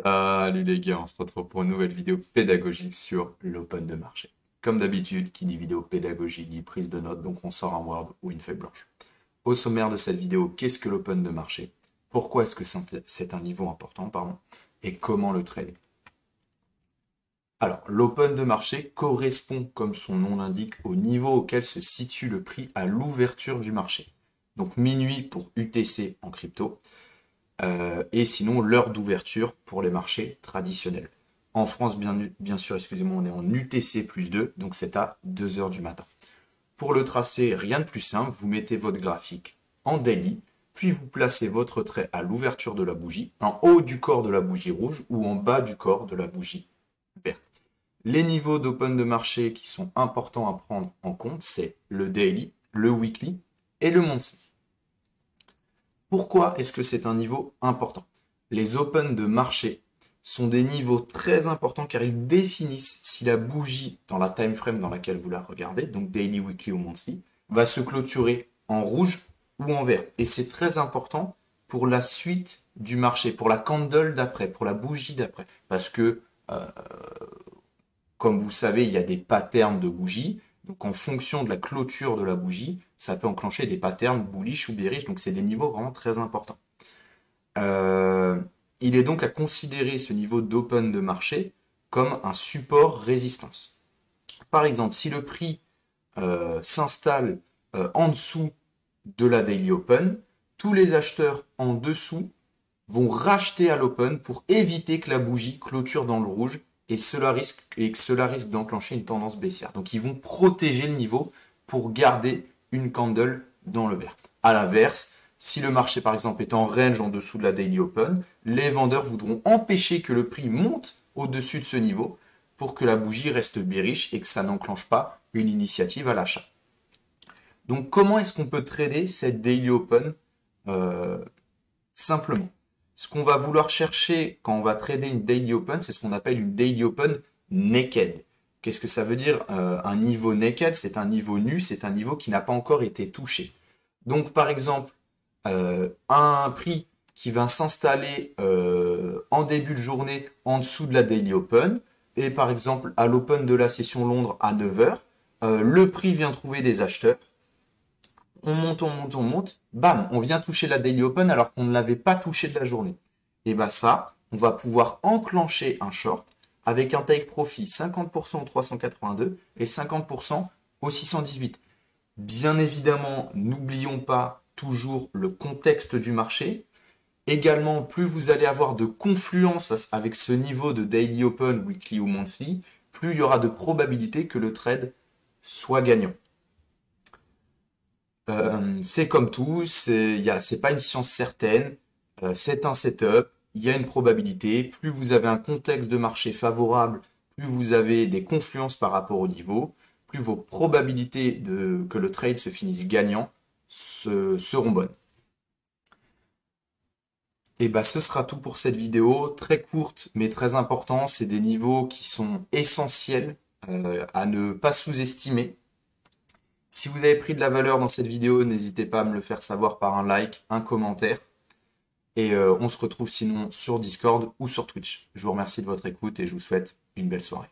Salut les gars, on se retrouve pour une nouvelle vidéo pédagogique sur l'open de marché. Comme d'habitude, qui dit vidéo pédagogique dit prise de notes, donc on sort un Word ou une feuille blanche. Au sommaire de cette vidéo, qu'est-ce que l'open de marché? Pourquoi est-ce que c'est un niveau important, pardon, et comment le trader? Alors, l'open de marché correspond, comme son nom l'indique, au niveau auquel se situe le prix à l'ouverture du marché. Donc minuit pour UTC en crypto, et sinon l'heure d'ouverture pour les marchés traditionnels. En France, bien sûr, excusez-moi, on est en UTC plus 2, donc c'est à 2 heures du matin. Pour le tracer, rien de plus simple, vous mettez votre graphique en daily, puis vous placez votre trait à l'ouverture de la bougie, en haut du corps de la bougie rouge ou en bas du corps de la bougie verte. Les niveaux d'open de marché qui sont importants à prendre en compte, c'est le daily, le weekly et le monthly. Pourquoi est-ce que c'est un niveau important? Les open de marché sont des niveaux très importants car ils définissent si la bougie, dans la time frame dans laquelle vous la regardez, donc daily, weekly ou monthly, va se clôturer en rouge ou en vert. Et c'est très important pour la suite du marché, pour la candle d'après, pour la bougie d'après. Parce que, comme vous savez, il y a des patterns de bougies. Donc en fonction de la clôture de la bougie, ça peut enclencher des patterns bullish ou bearish. Donc c'est des niveaux vraiment très importants. Euh, il est donc à considérer ce niveau d'open de marché comme un support résistance. Par exemple, si le prix s'installe en dessous de la daily open, tous les acheteurs en dessous vont racheter à l'open pour éviter que la bougie clôture dans le rouge et que cela risque d'enclencher une tendance baissière. Donc ils vont protéger le niveau pour garder une candle dans le vert. À l'inverse, si le marché par exemple est en range en dessous de la daily open, les vendeurs voudront empêcher que le prix monte au-dessus de ce niveau pour que la bougie reste bearish et que ça n'enclenche pas une initiative à l'achat. Donc comment est-ce qu'on peut trader cette daily open simplement? Ce qu'on va vouloir chercher quand on va trader une daily open, c'est ce qu'on appelle une daily open naked. Qu'est-ce que ça veut dire? Un niveau naked, c'est un niveau nu, c'est un niveau qui n'a pas encore été touché. Donc par exemple, un prix qui va s'installer en début de journée en dessous de la daily open, et par exemple à l'open de la session Londres à 9 heures, le prix vient trouver des acheteurs, on monte, on monte, on monte, bam, on vient toucher la daily open alors qu'on ne l'avait pas touché de la journée. Et bah ça, on va pouvoir enclencher un short avec un take profit 50% au 382 et 50% au 618. Bien évidemment, n'oublions pas toujours le contexte du marché. Également, plus vous allez avoir de confluence avec ce niveau de daily open, weekly ou monthly, plus il y aura de probabilité que le trade soit gagnant. C'est comme tout, c'est pas une science certaine, c'est un setup, il y a une probabilité. Plus vous avez un contexte de marché favorable, plus vous avez des confluences par rapport au niveau, plus vos probabilités que le trade se finisse gagnant seront bonnes. Et bah ce sera tout pour cette vidéo, très courte mais très importante. C'est des niveaux qui sont essentiels à ne pas sous-estimer. Si vous avez pris de la valeur dans cette vidéo, n'hésitez pas à me le faire savoir par un like, un commentaire. Et on se retrouve sinon sur Discord ou sur Twitch. Je vous remercie de votre écoute et je vous souhaite une belle soirée.